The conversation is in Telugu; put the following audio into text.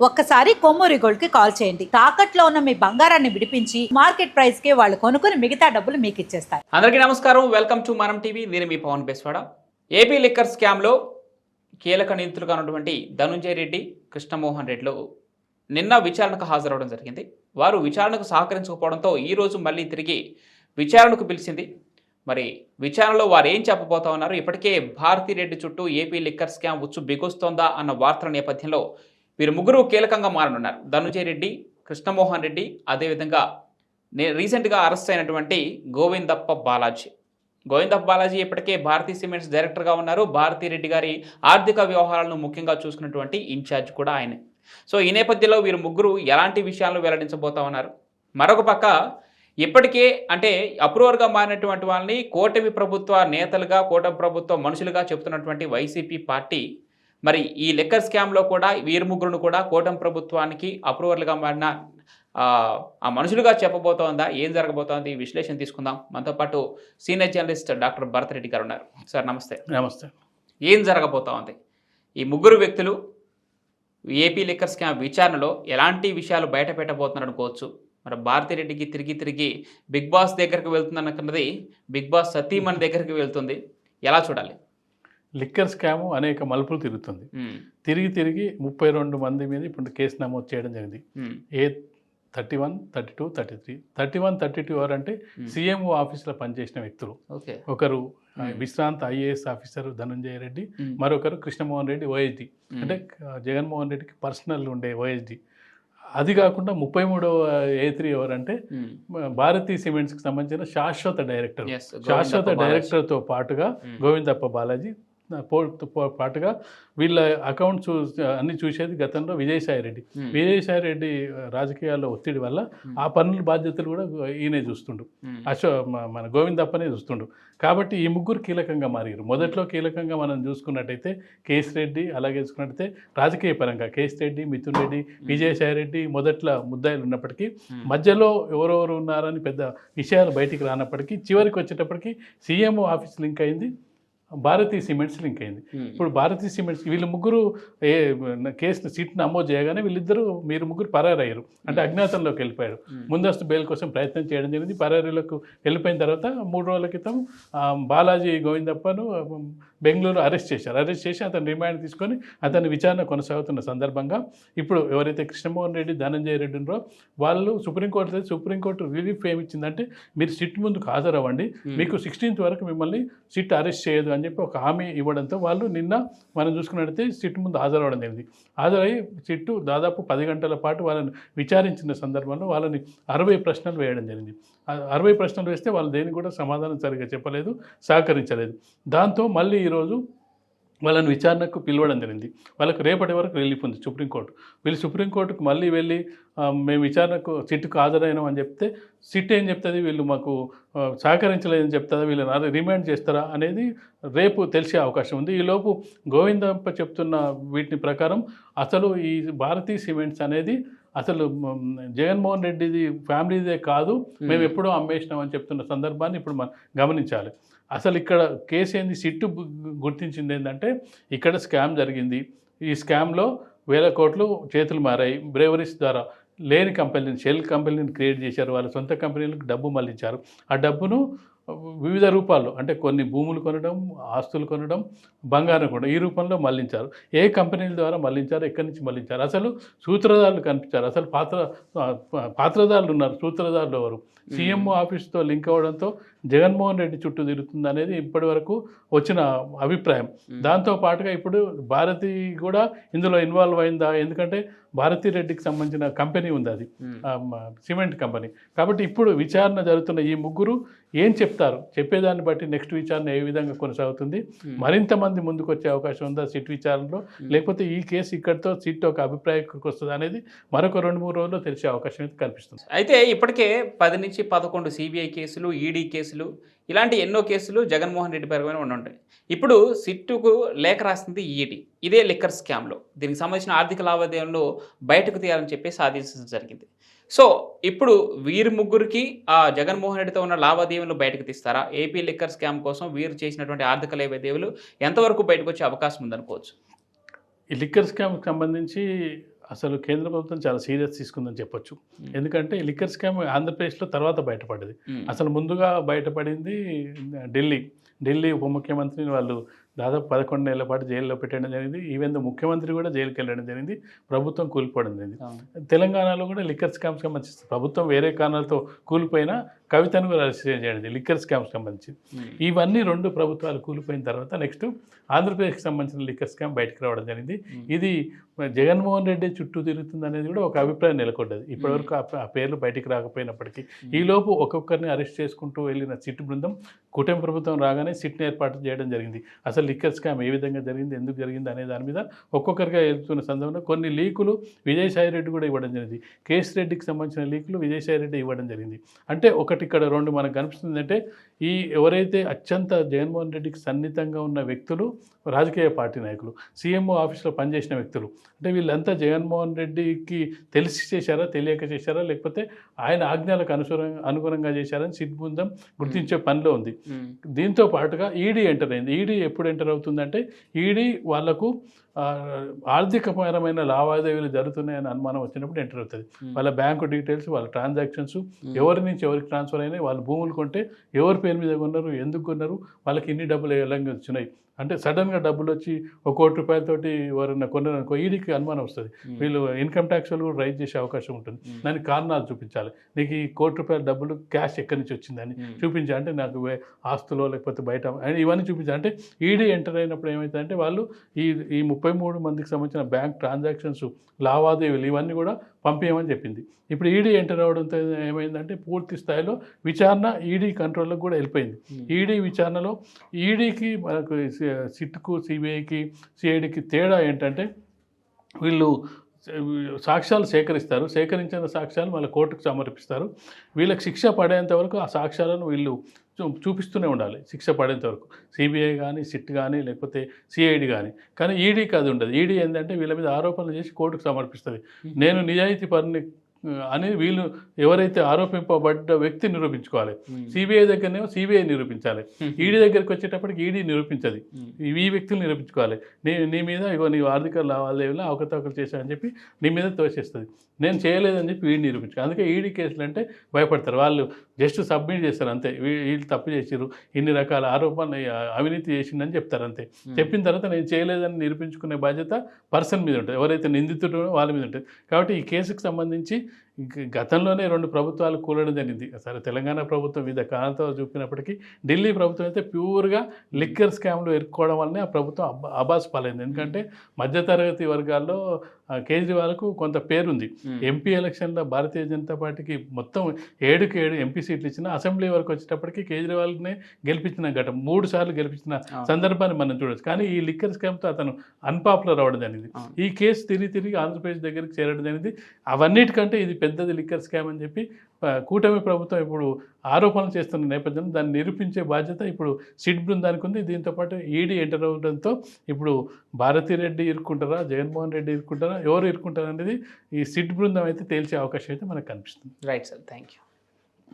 ఒక్కసారి కొమ్మూరి గోల్డ్ కి కాల్ చేయండి. తాకట్లో ఉన్న మీ బంగారాన్ని విడిపించి మార్కెట్ ప్రైస్ కి వాళ్ళు కొనుక్కుని మిగతా డబ్బులు మీకు ఇచ్చేస్తారు. అందరికీ నమస్కారం. Welcome to Manam TV. నేను మీ Pavan Beswada. AP liquor scam లో కీలక నిందితులుగా ఉన్నటువంటి ధనుంజయ రెడ్డి, కృష్ణమోహన్ రెడ్డిలు నిన్న విచారణకు హాజరవడం జరిగింది. వారు విచారణకు సహకరించకపోవడంతో ఈ రోజు మళ్ళీ తిరిగి విచారణకు పిలిచింది. మరి విచారణలో వారు ఏం చెప్పబోతా ఉన్నారు? ఇప్పటికే భారతిరెడ్డి చుట్టూ ఏపీ లిక్కర్ స్కామ్ ఉచ్చు బిగుస్తోందా అన్న వార్తల నేపథ్యంలో వీరు ముగ్గురు కీలకంగా మారనున్నారు. ధనుంజయ రెడ్డి, కృష్ణమోహన్ రెడ్డి, అదేవిధంగా రీసెంట్గా అరెస్ట్ అయినటువంటి గోవిందప్ప బాలాజీ. గోవిందప్ప బాలాజీ ఇప్పటికే భారతీ సిమెంట్స్ డైరెక్టర్గా ఉన్నారు. భారతిరెడ్డి గారి ఆర్థిక వ్యవహారాలను ముఖ్యంగా చూసుకున్నటువంటి ఇన్ఛార్జ్ కూడా ఆయనే. సో ఈ నేపథ్యంలో వీరు ముగ్గురు ఎలాంటి విషయాలను వెల్లడించబోతా ఉన్నారు? మరొక పక్క ఇప్పటికే అంటే అప్రూవర్గా మారినటువంటి వాళ్ళని కూటమి ప్రభుత్వ నేతలుగా, కూటమి ప్రభుత్వ మనుషులుగా చెబుతున్నటువంటి వైసీపీ పార్టీ మరి ఈ లిక్కర్ స్కామ్లో కూడా వీరు ముగ్గురును కూడా కూటమి ప్రభుత్వానికి అప్రూవర్లుగా మారిన ఆ మనుషులుగా చెప్పబోతోందా? ఏం జరగబోతోంది? విశ్లేషణ తీసుకుందాం. మనతో పాటు సీనియర్ జర్నలిస్ట్ డాక్టర్ భరతరెడ్డి గారు ఉన్నారు. సార్ నమస్తే. నమస్తే. ఏం జరగబోతోంది? ఈ ముగ్గురు వ్యక్తులు ఏపీ లిక్కర్ స్కామ్ విచారణలో ఎలాంటి విషయాలు బయట పెట్టబోతున్నారు అనుకోవచ్చు? మరి భారతిరెడ్డికి తిరిగి బిగ్ బాస్ దగ్గరికి వెళ్తుందన్నది బిగ్ బాస్ సతీమణి దగ్గరికి వెళ్తుంది. ఎలా చూడాలి? లిక్కర్ స్కామ్ అనేక మలుపులు తిరుగుతుంది. తిరిగి 32 మంది మీద ఇప్పుడు కేసు నమోదు చేయడం జరిగింది. 31, 32, 33. 31, 32 ఎవరంటే సీఎంఓ ఆఫీసులో పనిచేసిన వ్యక్తులు. ఒకరు విశ్రాంత ఐఏఎస్ ఆఫీసర్ ధనుంజయ రెడ్డి, మరొకరు కృష్ణమోహన్ రెడ్డి ఓఎస్డి, అంటే జగన్మోహన్ రెడ్డికి పర్సనల్ ఉండే ఓఎస్డి. అది కాకుండా 33వ A3 ఎవరంటే భారతీ సిమెంట్స్కి సంబంధించిన శాశ్వత డైరెక్టర్తో పాటుగా గోవిందప్ప బాలాజీ పాటుగా వీళ్ళ అకౌంట్స్ అన్ని చూసేది గతంలో విజయసాయి రెడ్డి రాజకీయాల్లో ఒత్తిడి వల్ల ఆ పనుల బాధ్యతలు కూడా ఈయనే చూస్తుండు, మన గోవిందప్పనే చూస్తుండు. కాబట్టి ఈ ముగ్గురు కీలకంగా మారారు. మొదట్లో కీలకంగా మనం చూసుకున్నట్టయితే కేఎస్ రెడ్డి, అలాగే చూసుకున్నట్టయితే రాజకీయ పరంగా కేఎస్ రెడ్డి, మిథున్ రెడ్డి, విజయసాయి రెడ్డి మొదట్లో ముద్దాయిలు ఉన్నప్పటికీ మధ్యలో ఎవరెవరు ఉన్నారని పెద్ద విషయాలు బయటికి రానప్పటికీ చివరికి వచ్చేటప్పటికి సీఎంఓ ఆఫీస్ లింక్ అయింది, భారతీ సిమెంట్స్ లింక్ అయింది. ఇప్పుడు భారతీ సిమెంట్స్ వీళ్ళు ముగ్గురు కేసు సీట్ నమోదు చేయగానే మీరు ముగ్గురు పరారయ్యారు, అంటే అజ్ఞాతంలోకి వెళ్ళిపోయారు. ముందస్తు బెయిల్ కోసం ప్రయత్నం చేయడం జరిగింది. పరారీలోకి వెళ్ళిపోయిన తర్వాత 3 రోజుల క్రితం బాలాజీ గోవిందప్పను బెంగళూరు అరెస్ట్ చేసి అతను రిమాండ్ తీసుకొని అతని విచారణ కొనసాగుతున్న సందర్భంగా ఇప్పుడు ఎవరైతే కృష్ణమోహన్ రెడ్డి, ధనంజయ రెడ్డి ఉన్నారో వాళ్ళు సుప్రీంకోర్టు రిలీఫ్ ఏమిచ్చిందంటే మీరు సిట్ ముందుకు హాజరవ్వండి, మీకు 16th వరకు మిమ్మల్ని సిట్ అరెస్ట్ చేయదు అని చెప్పి ఒక హామీ ఇవ్వడంతో వాళ్ళు నిన్న మనం చూసుకున్నట్టయితే సిట్ ముందు హాజరవ్వడం జరిగింది. హాజరయ్యి సిట్టు దాదాపు 10 గంటల పాటు వాళ్ళని విచారించిన సందర్భంలో వాళ్ళని 60 ప్రశ్నలు వేయడం జరిగింది. 60 ప్రశ్నలు వేస్తే వాళ్ళు దేనికి కూడా సమాధానం సరిగ్గా చెప్పలేదు, సహకరించలేదు. దాంతో మళ్ళీ ఈరోజు వాళ్ళని విచారణకు పిలవడం జరిగింది. వాళ్ళకు రేపటి వరకు రిలీఫ్ ఉంది సుప్రీంకోర్టు. వీళ్ళు సుప్రీంకోర్టుకు మళ్ళీ వెళ్ళి మేము విచారణకు సిట్కు హాజరైనాం అని చెప్తే సిట్ ఏం చెప్తుంది, వీళ్ళు మాకు సహకరించలేదని చెప్తుందా, వీళ్ళని రిమాండ్ చేస్తారా అనేది రేపు తెలిసే అవకాశం ఉంది. ఈలోపు గోవిందప్ప చెప్తున్న వీటిని ప్రకారం అసలు ఈ భారతీ సిమెంట్స్ అనేది అసలు జగన్మోహన్ రెడ్డిది ఫ్యామిలీదే కాదు, మేము ఎప్పుడో అమ్మేసినాం అని చెప్తున్న సందర్భాన్ని ఇప్పుడు మనం గమనించాలి. అసలు ఇక్కడ కేసు ఏంది, సిట్టు గుర్తించింది ఏంటంటే ఇక్కడ స్కామ్ జరిగింది, ఈ స్కామ్లో 1000 కోట్లు చేతులు మారాయి, బ్రేవరీస్ ద్వారా లేని కంపెనీని, షెల్ కంపెనీని క్రియేట్ చేశారు, వాళ్ళ సొంత కంపెనీలకు డబ్బు మళ్ళించారు. ఆ డబ్బును వివిధ రూపాల్లో అంటే కొన్ని భూములు కొనడం, ఆస్తులు కొనడం, బంగారం కొనడం, ఈ రూపంలో మళ్లించారు. ఏ కంపెనీల ద్వారా మళ్లించారు, ఎక్కడి నుంచి మళ్లించారు, అసలు సూత్రధారులు కనిపించారు, అసలు పాత్రధారులు ఉన్నారు, సూత్రధారులు ఎవరు, సీఎంఓ ఆఫీస్తో లింక్ అవ్వడంతో జగన్మోహన్ రెడ్డి చుట్టూ తిరుగుతుంది అనేది ఇప్పటి వరకు వచ్చిన అభిప్రాయం. దాంతో పాటుగా ఇప్పుడు భారతి కూడా ఇందులో ఇన్వాల్వ్ అయిందా, ఎందుకంటే భారతిరెడ్డికి సంబంధించిన కంపెనీ ఉంది, అది సిమెంట్ కంపెనీ. కాబట్టి ఇప్పుడు విచారణ జరుగుతున్న ఈ ముగ్గురు ఏం చెప్తారు, చెప్పేదాన్ని బట్టి నెక్స్ట్ విచారణ ఏ విధంగా కొనసాగుతుంది, మరింత మంది ముందుకు వచ్చే అవకాశం ఉందా సిట్ విచారణలో, లేకపోతే ఈ కేసు ఇక్కడితో సిట్ ఒక అభిప్రాయానికి వస్తుంది అనేది మరొక 2-3 రోజుల్లో తెలిసే అవకాశం అయితే కనిపిస్తుంది. అయితే ఇప్పటికే 10 నుంచి 11 సిబిఐ కేసులు, ఈడీ కేసులు, ఇలాంటి ఎన్నో కేసులు జగన్మోహన్ రెడ్డి పైన ఉంటాయి. ఇప్పుడు సిట్టుకు లేఖ రాసింది ఈడీ, ఇదే లిక్కర్ స్కామ్లో దీనికి సంబంధించిన ఆర్థిక లావాదేవీలను బయటకు తీయాలని చెప్పేసి ఆదేశించడం జరిగింది. సో ఇప్పుడు వీరి ముగ్గురికి ఆ జగన్మోహన్ రెడ్డితో ఉన్న లావాదేవీలు బయటకు తీస్తారా? ఏపీ లిక్కర్ స్కామ్ కోసం వీరు చేసినటువంటి ఆర్థిక లావాదేవీలు ఎంతవరకు బయటకు వచ్చే అవకాశం ఉందనుకోవచ్చు? ఈ లిక్కర్ స్కామ్కి సంబంధించి అసలు కేంద్ర ప్రభుత్వం చాలా సీరియస్ తీసుకుందని చెప్పొచ్చు. ఎందుకంటే లిక్కర్ స్కామ్ ఆంధ్రప్రదేశ్లో తర్వాత బయటపడ్డది. అసలు ముందుగా బయటపడింది ఢిల్లీ ఉప ముఖ్యమంత్రిని వాళ్ళు దాదాపు 11 నెలల పాటు జైల్లో పెట్టడం జరిగింది. ఈవెన్ ముఖ్యమంత్రి కూడా జైలుకి వెళ్ళడం జరిగింది. ప్రభుత్వం కూలిపోవడం జరిగింది. తెలంగాణలో కూడా లిక్కర్ స్కామ్స్ సంబంధించి ప్రభుత్వం వేరే కారణాలతో కూలిపోయినా కవితను కూడా అరెస్ట్ చేయడం లిక్కర్ స్కామ్స్ సంబంధించి. ఇవన్నీ 2 ప్రభుత్వాలు కూలిపోయిన తర్వాత నెక్స్ట్ ఆంధ్రప్రదేశ్కి సంబంధించిన లిక్కర్ స్కామ్ బయటకు రావడం జరిగింది. ఇది జగన్మోహన్ రెడ్డి చుట్టూ తిరుగుతుంది అనేది కూడా ఒక అభిప్రాయం నెలకొన్నది. ఇప్పటివరకు ఆ పేర్లు బయటికి రాకపోయినప్పటికీ ఈలోపు ఒక్కొక్కరిని అరెస్ట్ చేసుకుంటూ వెళ్ళిన సిట్ బృందం కూటమి ప్రభుత్వం రాగానే సిట్ని ఏర్పాటు చేయడం జరిగింది. అసలు లిక్కర్ స్కామ్ ఏ విధంగా జరిగింది, ఎందుకు జరిగింది అనే దాని మీద ఒక్కొక్కరిగా వెళ్తున్న సందర్భంలో కొన్ని లీకులు విజయసాయి రెడ్డి కూడా ఇవ్వడం జరిగింది. కేసు రెడ్డికి సంబంధించిన లీకులు విజయసాయి రెడ్డి ఇవ్వడం జరిగింది. అంటే ఒకటి ఇక్కడ 2 మనకు కనిపిస్తుంది. అంటే ఈ ఎవరైతే అత్యంత జగన్మోహన్ రెడ్డికి సన్నిహితంగా ఉన్న వ్యక్తులు రాజకీయ పార్టీ నాయకులు, సీఎంఓ ఆఫీస్లో పనిచేసిన వ్యక్తులు, అంటే వీళ్ళంతా జగన్మోహన్ రెడ్డికి తెలిసి చేశారా, తెలియక చేశారా, లేకపోతే ఆయన ఆజ్ఞలకు అనుగుణంగా చేశారని సిట్ బృందం గుర్తించే పనిలో ఉంది. దీంతో పాటుగా ఈడీ ఎంటర్ అయింది. ఈడీ ఎప్పుడు ఎంటర్ అవుతుందంటే ఈడీ వాళ్లకు ఆర్థికపరమైన లావాదేవీలు జరుగుతున్నాయని అనుమానం వచ్చినప్పుడు ఎంటర్ అవుతుంది. వాళ్ళ బ్యాంకు డీటెయిల్స్, వాళ్ళ ట్రాన్సాక్షన్స్, ఎవరి నుంచి ఎవరికి ట్రాన్స్ఫర్ అయినాయి, వాళ్ళు భూములు కొంటే ఎవరి పేరు మీద కొన్నారు, ఎందుకు కొన్నారు, వాళ్ళకి ఇన్ని డబ్బులు ఎలా వచ్చినాయి, అంటే సడన్గా డబ్బులు వచ్చి ₹1 కోటి ఎవరైనా కొన్నారనుకో ఈడీకి అనుమానం వస్తుంది. వీళ్ళు ఇన్కమ్ ట్యాక్స్ వాళ్ళు కూడా రైజ్ చేసే అవకాశం ఉంటుంది. దానికి కారణాలు చూపించాలి. నీకు ఈ ₹1 కోటి డబ్బులు క్యాష్ ఎక్కడి నుంచి వచ్చిందని చూపించాలి. అంటే నాకు ఆస్తులో లేకపోతే బయట ఇవన్నీ చూపించాలి. అంటే ఈడీ ఎంటర్ అయినప్పుడు ఏమవుతుందంటే వాళ్ళు ఈ 33 మందికి సంబంధించిన బ్యాంక్ ట్రాన్సాక్షన్స్, లావాదేవీలు ఇవన్నీ కూడా పంపించమని చెప్పింది. ఇప్పుడు ఈడీ ఎంటర్ అవడంతో ఏమైందంటే పూర్తి స్థాయిలో విచారణ ఈడీ కంట్రోల్లోకి కూడా వెళ్ళిపోయింది. ఈడీ విచారణలో ఈడీకి మనకు సిట్కు, సిబిఐకి, సిఐడికి తేడా ఏంటంటే వీళ్ళు సాక్ష్యాలు సేకరిస్తారు. సేకరించిన సాక్ష్యాలు మళ్ళీ కోర్టుకు సమర్పిస్తారు. వీళ్ళకి శిక్ష పడేంత వరకు ఆ సాక్ష్యాలను వీళ్ళు చూపిస్తూనే ఉండాలి శిక్ష పడేంత వరకు. సిబిఐ కానీ, సిట్ కానీ, లేకపోతే సిఐడి కానీ ఈడీకి అది ఉండదు. ఈడీ ఏంటంటే వీళ్ళ మీద ఆరోపణలు చేసి కోర్టుకు సమర్పిస్తుంది. నేను నిజాయితీ పరుని అని వీళ్ళు ఎవరైతే ఆరోపింపబడ్డ వ్యక్తి నిరూపించుకోవాలి. సిబిఐ దగ్గరనేమో సిబిఐ నిరూపించాలి. ఈడీ దగ్గరికి వచ్చేటప్పటికి ఈడీ నిరూపించదు. ఈ వ్యక్తులు నిరూపించుకోవాలి. నీ మీద ఇగో నీ ఆర్థిక లావాదేవీలో అవకతవకలు చేశానని చెప్పి నీ మీద తోసేస్తుంది. నేను చేయలేదని చెప్పి వీడిని నిరూపించుకోవాలి. అందుకే ఈడీ కేసులు అంటే భయపడతారు. వాళ్ళు జస్ట్ సబ్మిట్ చేస్తారు అంతే. వీళ్ళు తప్పు చేసిరు, ఇన్ని రకాల ఆరోపణలు, అవినీతి చేసిందని చెప్తారు అంతే. చెప్పిన తర్వాత నేను చేయలేదని నిరూపించుకునే బాధ్యత పర్సన్ మీద ఉంటుంది, ఎవరైతే నిందితుడో వాళ్ళ మీద ఉంటుంది. కాబట్టి ఈ కేసుకు సంబంధించి గతంలోనే 2 ప్రభుత్వాలు కూలడం జరిగింది. సరే తెలంగాణ ప్రభుత్వం వివిధ కారణాలతో చూపినప్పటికీ ఢిల్లీ ప్రభుత్వం అయితే ప్యూర్గా లిక్కర్ స్కామ్లు ఎరుక్కోవడం వల్లనే ఆ ప్రభుత్వం అబాస్ పాలైంది. ఎందుకంటే మధ్యతరగతి వర్గాల్లో కేజ్రీవాల్కు కొంత పేరుంది. ఎంపీ ఎలక్షన్లో భారతీయ జనతా పార్టీకి మొత్తం 7కి 7 ఎంపీ సీట్లు ఇచ్చిన, అసెంబ్లీ వరకు వచ్చేటప్పటికి కేజ్రీవాల్నే గెలిపించిన ఘటన 3 సార్లు గెలిపించిన సందర్భాన్ని మనం చూడవచ్చు. కానీ ఈ లిక్కర్ స్కామ్తో అతను అన్పాపులర్ అవ్వడం జరిగింది. ఈ కేసు తిరిగి ఆంధ్రప్రదేశ్ దగ్గరికి చేరడం జరిగింది. అవన్నిటికంటే ఇది పెద్దది లిక్కర్ స్కామ్ అని చెప్పి కూటమి ప్రభుత్వం ఇప్పుడు ఆరోపణలు చేస్తున్న నేపథ్యంలో దాన్ని నిరూపించే బాధ్యత ఇప్పుడు సిట్ బృందానికి ఉంది. దీంతోపాటు ఈడీ ఎంటర్ అవ్వడంతో ఇప్పుడు భారతిరెడ్డి ఇరుక్కుంటారా, జగన్మోహన్ రెడ్డి ఇరుక్కుంటారా, ఎవరు ఇరుక్కుంటారా అనేది ఈ సిట్ బృందం అయితే తేల్చే అవకాశం అయితే మనకు కనిపిస్తుంది. Right sir, thank you.